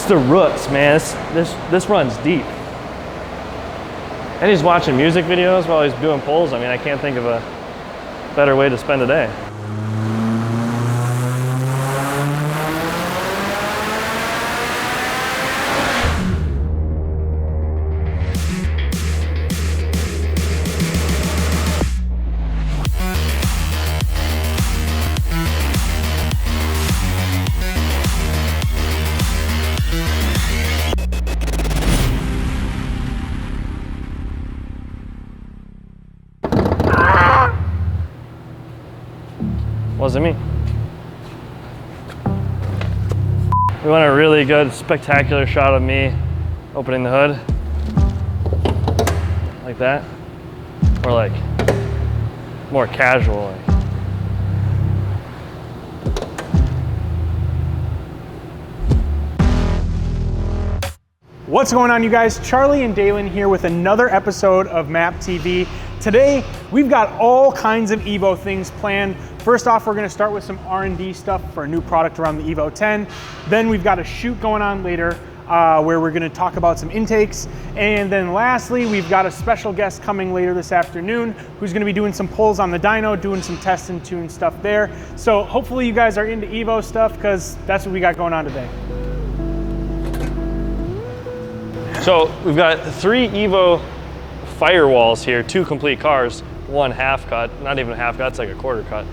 the roots, man. This runs deep. And he's watching music videos while he's doing pulls. I mean, I can't think of a better way to spend a day. Wasn't me. We want a really good, spectacular shot of me opening the hood. Like that. Or like more casual. What's going on, you guys? Charlie and Dalen here with another episode of MAPTV. Today, we've got all kinds of Evo things planned. First off, we're gonna start with some R&D stuff for a new product around the Evo 10. Then we've got a shoot going on later where we're gonna talk about some intakes. And then lastly, we've got a special guest coming later this afternoon who's gonna be doing some pulls on the dyno, doing some test and tune stuff there. So hopefully you guys are into Evo stuff because that's what we got going on today. So we've got 3 Evo firewalls here, 2 complete cars, 1 half cut, not even a half cut, it's like a quarter cut.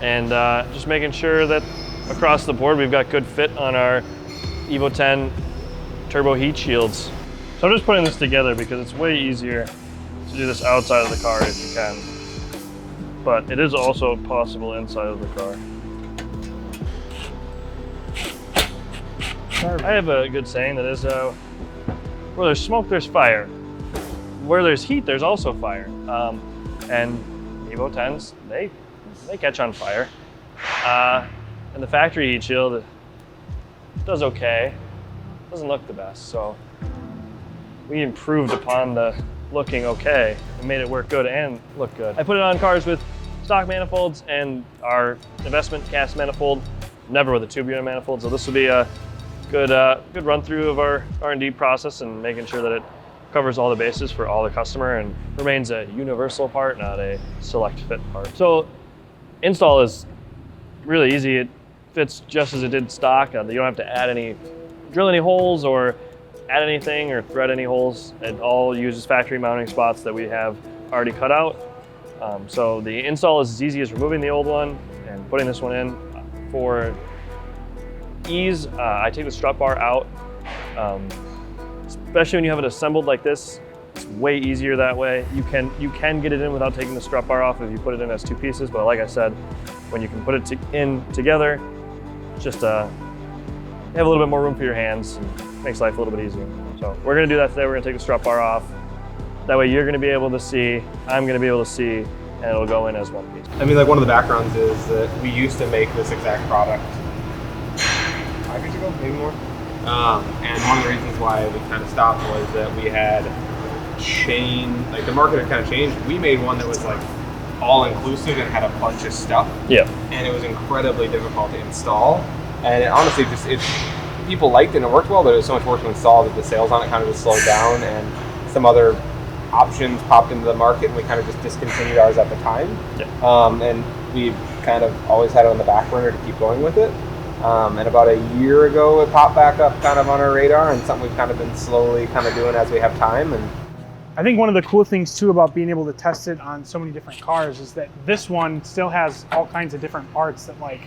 And just making sure that across the board we've got good fit on our Evo 10 turbo heat shields. So I'm just putting this together because it's way easier to do this outside of the car if you can. But it is also possible inside of the car. I have a good saying that is, where there's smoke, there's fire. Where there's heat, there's also fire. And Evo 10s, they catch on fire. And the factory heat shield does okay. Doesn't look the best, so we improved upon the looking okay and made it work good and look good. I put it on cars with stock manifolds and our investment cast manifold, never with a tubular manifold, so this will be a good run through of our R&D process and making sure that it covers all the bases for all the customer and remains a universal part, not a select fit part. So install is really easy. It fits just as it did stock. You don't have to drill any holes or add anything or thread any holes. It all uses factory mounting spots that we have already cut out. So the install is as easy as removing the old one and putting this one in. For ease, I take the strut bar out. Especially when you have it assembled like this, it's way easier that way. You can get it in without taking the strut bar off if you put it in as 2 pieces, but like I said, when you can put it in together, just you have a little bit more room for your hands and makes life a little bit easier. So we're gonna do that today. We're gonna take the strut bar off. That way you're gonna be able to see, I'm gonna be able to see, and it'll go in as one piece. I mean, like one of the backgrounds is that we used to make this exact product 5 years ago, maybe more. And one of the reasons why we kind of stopped was that we had the market had kind of changed. We made one that was like all inclusive and had a bunch of stuff. Yeah. And it was incredibly difficult to install. And it honestly people liked it and it worked well, but it was so much work to install that the sales on it kind of just slowed down and some other options popped into the market and we kind of just discontinued ours at the time. Yeah. And we kind of always had it on the back burner to keep going with it. And about a year ago, it popped back up kind of on our radar and something we've kind of been slowly kind of doing as we have time. And I think one of the cool things too about being able to test it on so many different cars is that this one still has all kinds of different parts that like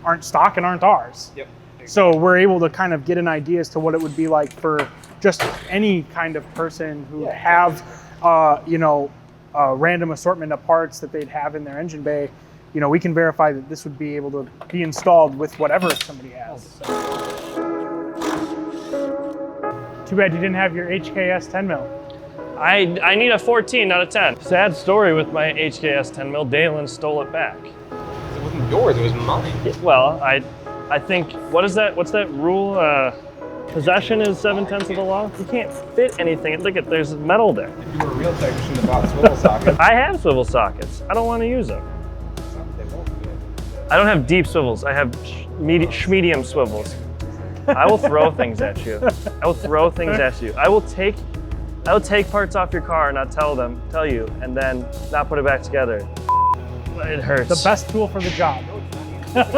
aren't stock and aren't ours. Yep. So we're able to kind of get an idea as to what it would be like for just any kind of person who have, a random assortment of parts that they'd have in their engine bay. You know, we can verify that this would be able to be installed with whatever somebody has. So. Too bad you didn't have your HKS 10 mil. I need a 14, not a 10. Sad story with my HKS 10 mil. Dalen stole it back. it wasn't yours, it was mine. Well, I think, what's that rule? Possession is 7/10 of the law. You can't fit anything. Look at, there's metal there. If you were a real tech, you shouldn't have bought swivel sockets. I have swivel sockets. I don't want to use them. They won't fit. I don't have deep swivels. I have medium swivels. I will throw things at you. I will throw things at you. I will take parts off your car and not tell you, and then not put it back together. It hurts. The best tool for the job. It's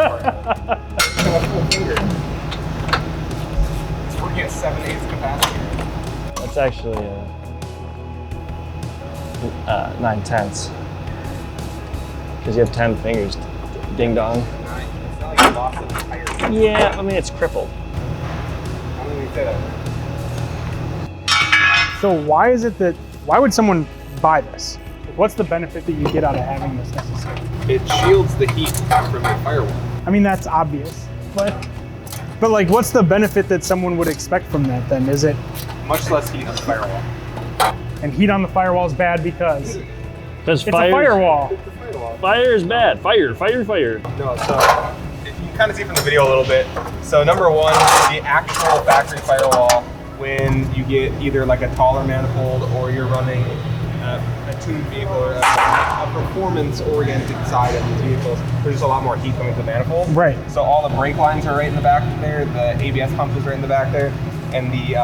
working at 7/8 capacity. That's actually 9/10. Because you have 10 fingers. Ding dong. It's not like you lost the entire thing. Yeah, I mean, it's crippled. I don't even say that. So why would someone buy this? What's the benefit that you get out of having this necessarily? It shields the heat from your firewall. I mean, that's obvious, but like, what's the benefit that someone would expect from that then? Is it Much less heat on the firewall. and heat on the firewall is bad because Because it's a firewall? Fire is bad. Fire. No, so you can kind of see from the video a little bit. So number one, the actual factory firewall, when you get either like a taller manifold or you're running a tuned vehicle or a performance-oriented side of these vehicles, there's just a lot more heat coming to the manifold. Right. So all the brake lines are right in the back there, the ABS pump is right in the back there, and the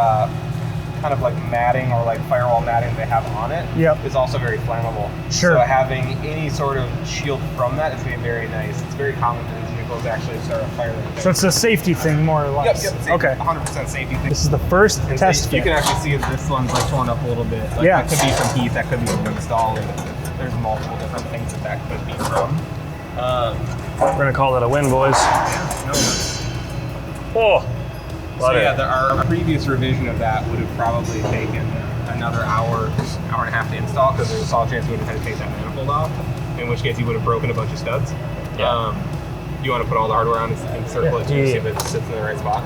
kind of like matting or like firewall matting they have on it is also very flammable. Sure. So having any sort of shield from that is going to be very nice. It's very common for these vehicles to actually start a fire right there. So it's a safety thing, more or less. Yep, safety, okay. 100% safety thing. This is the first And test so fit. you can actually see that this one's like torn up a little bit. Like, Yeah. That could be from heat, that could be from installing. There's multiple different things that could be from. We're gonna call that a win, boys. Oh. So yeah, our previous revision of that would have probably taken another hour and a half to install because there's a solid chance we would have had to take that manifold off, in which case you would have broken a bunch of studs. Yeah. You want to put all the hardware on and circle it to see if it sits in the right spot.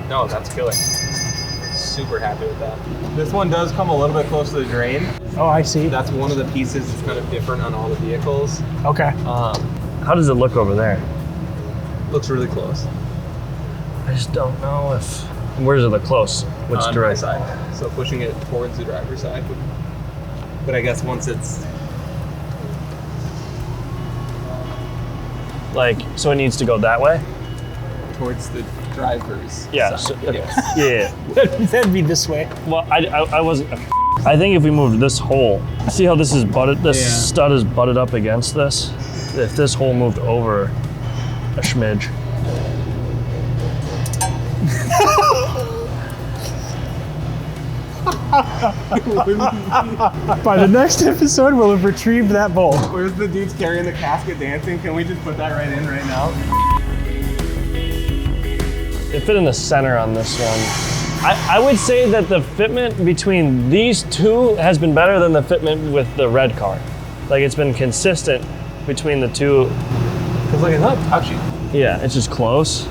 No, that's killer. Super happy with that. This one does come a little bit close to the drain. Oh, I see. That's one of the pieces that's kind of different on all the vehicles. Okay. How does it look over there? Looks really close. I just don't know if. Where does it look close? Which On my direction? side. So pushing it towards the driver's side. But I guess once it's Like, so it needs to go that way? towards the driver's Yeah. side. So, Yes. Yeah. That'd be this way. Well, I wasn't. I think if we moved this hole, see how this is butted. This stud is butted up against this. If this hole moved over a smidge. By the next episode, we'll have retrieved that bolt. Where's the dudes carrying the casket dancing? Can we just put that right in right now? It fit in the center on this one. I would say that the fitment between these two has been better than the fitment with the red car. Like, it's been consistent between the two. Cause like it's not touchy. Yeah, it's just close.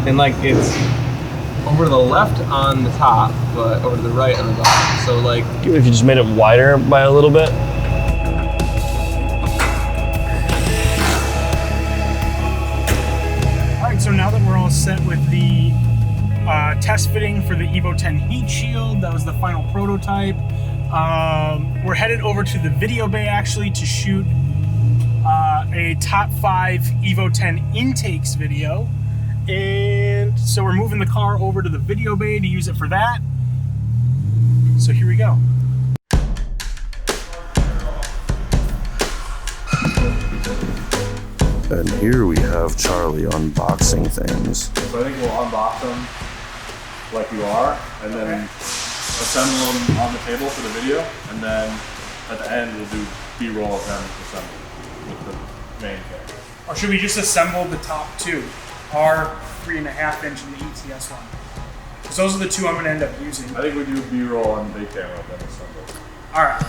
And like it's over to the left on the top, but over to the right on the bottom. So like If you just made it wider by a little bit. All right, so now that we're all set with the test fitting for the Evo 10 heat shield, that was the final prototype. We're headed over to the video bay actually to shoot a top 5 Evo 10 intakes video. And so we're moving the car over to the video bay to use it for that. So here we go. And here we have Charlie unboxing things. So I think we'll unbox them like you are, and then assemble them on the table for the video, and then at the end we'll do B-roll of them assembled with the main camera. Or should we just assemble the top two? Our 3.5 inch and the ETS one. Because those are the two I'm going to end up using. I think we do B-roll on the big camera then assembled. All right.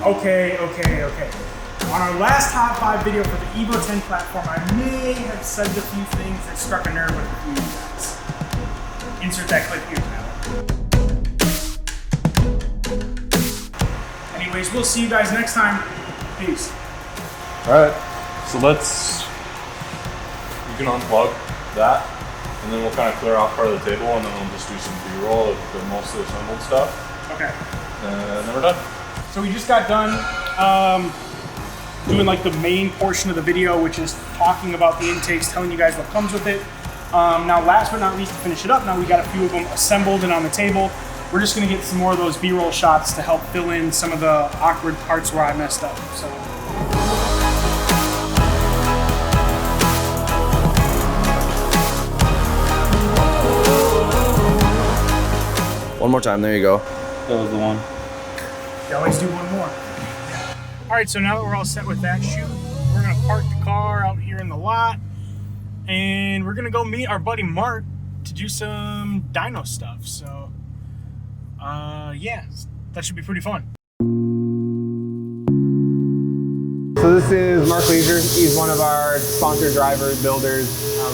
Okay. On our last top 5 video for the Evo 10 platform, I may have said a few things that struck a nerve with a few of you guys. Insert that clip here, Tyler. Anyway, anyways, we'll see you guys next time. Peace. All right, so you can unplug that, and then we'll kind of clear out part of the table, and then we'll just do some B-roll of the mostly assembled stuff. Okay. And then we're done. So we just got done doing like the main portion of the video, which is talking about the intakes, telling you guys what comes with it. Now, last but not least, to finish it up, now we got a few of them assembled and on the table. We're just gonna get some more of those B-roll shots to help fill in some of the awkward parts where I messed up. So. One more time, there you go. That was the one. You always do one more. All right, so now that we're all set with that shoot, we're gonna park the car out here in the lot, and we're gonna go meet our buddy Mark to do some dyno stuff. So, yeah, that should be pretty fun. So this is Mark Leisure. He's one of our sponsored drivers, builders.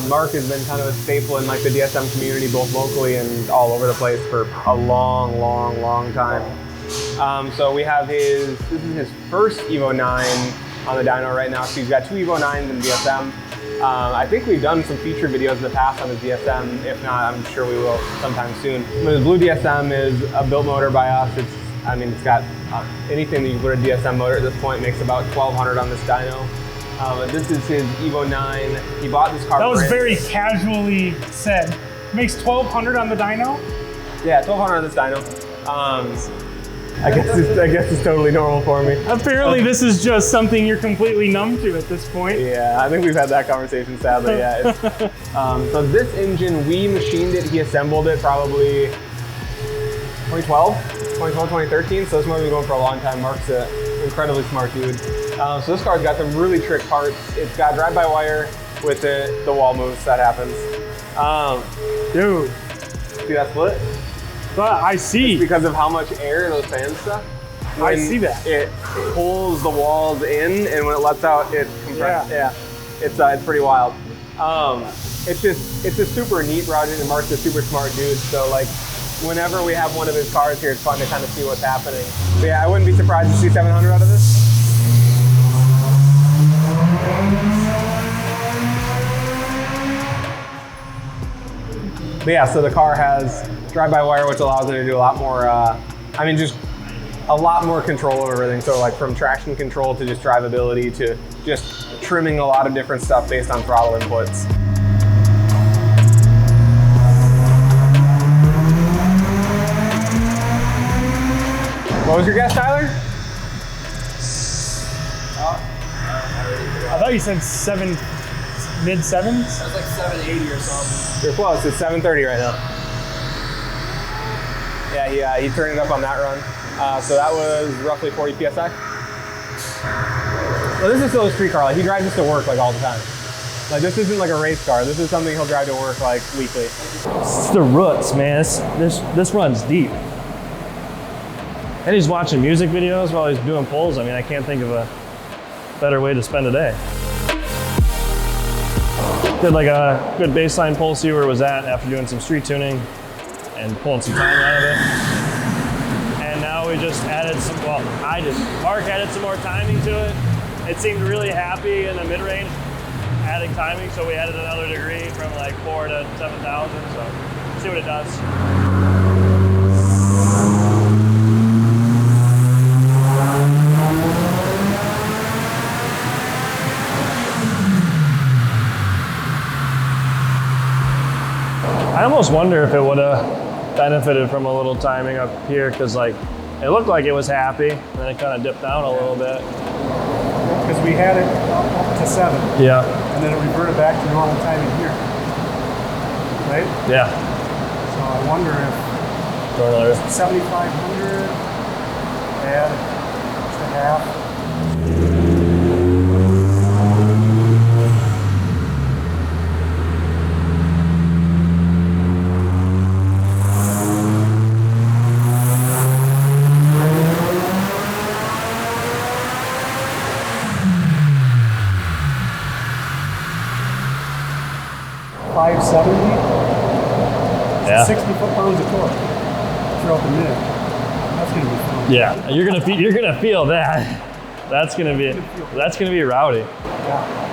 Mark has been kind of a staple in like the DSM community, both locally and all over the place for a long time. So we have this is his first Evo 9 on the dyno right now. So he's got 2 Evo 9s in DSM. I think we've done some feature videos in the past on his DSM. If not, I'm sure we will sometime soon. But his blue DSM is a built motor by us. It's got anything that you put a DSM motor at this point makes about 1,200 on this dyno. This is his Evo 9. He bought this car. That was very casually said. Makes 1,200 on the dyno? Yeah, 1,200 on this dyno. I guess it's totally normal for me. Apparently this is just something you're completely numb to at this point. Yeah, I think we've had that conversation, sadly, yeah. So this engine, we machined it, he assembled it probably 2013, so this motor's been going for a long time. Mark's an incredibly smart dude. So this car's got some really trick parts. It's got drive-by-wire with the wall moves, that happens. Dude. See that split? But I see. It's because of how much air those fans suck. I see that. It pulls the walls in, and when it lets out, it compresses. Yeah. It's pretty wild. It's a super neat project, and Mark's a super smart dude. So like, whenever we have one of his cars here, it's fun to kind of see what's happening. But yeah, I wouldn't be surprised to see 700 out of this. But yeah, so the car has drive-by-wire, which allows it to do a lot more, just a lot more control over everything. So like from traction control to just drivability to just trimming a lot of different stuff based on throttle inputs. What was your guess, Tyler? I thought you said mid-sevens? That's like 780 or something. You're close, it's 730 right now. Yeah, he turned it up on that run. So that was roughly 40 PSI. Well, this is still a street car. Like, he drives this to work like all the time. Like, this isn't like a race car. This is something he'll drive to work like weekly. It's the roots, man. This runs deep. And he's watching music videos while he's doing pulls. I mean, I can't think of a better way to spend a day. Did like a good baseline pull, see where it was at after doing some street tuning and pulling some time out of it. And now we just added Mark added some more timing to it. It seemed really happy in the mid-range, adding timing, so we added another degree from like 4 to 7,000, so see what it does. I almost wonder if it would have benefited from a little timing up here, because like it looked like it was happy, and then it kind of dipped down a little bit. Because we had it up to 7. Yeah. And then it reverted back to normal timing here. Right? Yeah. So I wonder if 7,500 add to half. 570. Yeah. 60 foot-pounds of torque throughout the mid. That's gonna be fun. Yeah, you're gonna feel that. That's gonna be rowdy. Yeah.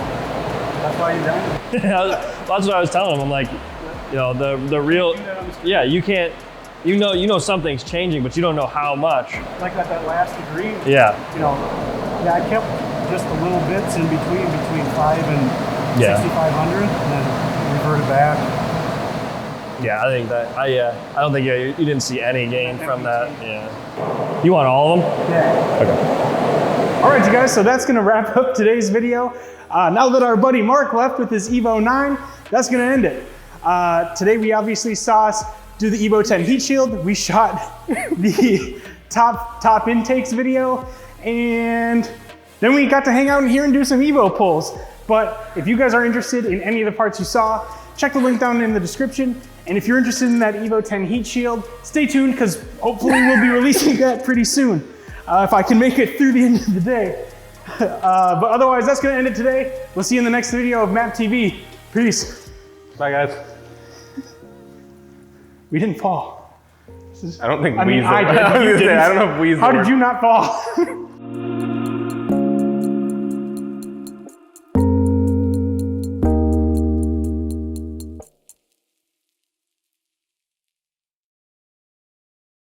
That's why you're down. That's what I was telling him. I'm like, you know, the real, yeah, you can't, you know something's changing, but you don't know how much. Like at that last degree. Yeah. You know, yeah, I kept just the little bits in between 5 and 6,500, and then reverted back. Yeah, I think that I don't think you didn't see any gain from that. Yeah. You want all of them? Yeah. Okay. All right, you guys, so that's gonna wrap up today's video. Now that our buddy Mark left with his Evo 9, that's gonna end it. Today we obviously saw us do the Evo 10 heat shield. We shot the top intakes video, and then we got to hang out in here and do some Evo pulls. But if you guys are interested in any of the parts you saw, check the link down in the description. And if you're interested in that Evo 10 heat shield, stay tuned, because hopefully we'll be releasing that pretty soon, if I can make it through the end of the day. But otherwise, that's gonna end it today. We'll see you in the next video of MAPTV. Peace. Bye, guys. We didn't fall. I don't think I mean, Weasel. I did. You didn't. I don't know if Weasel. How did you not fall?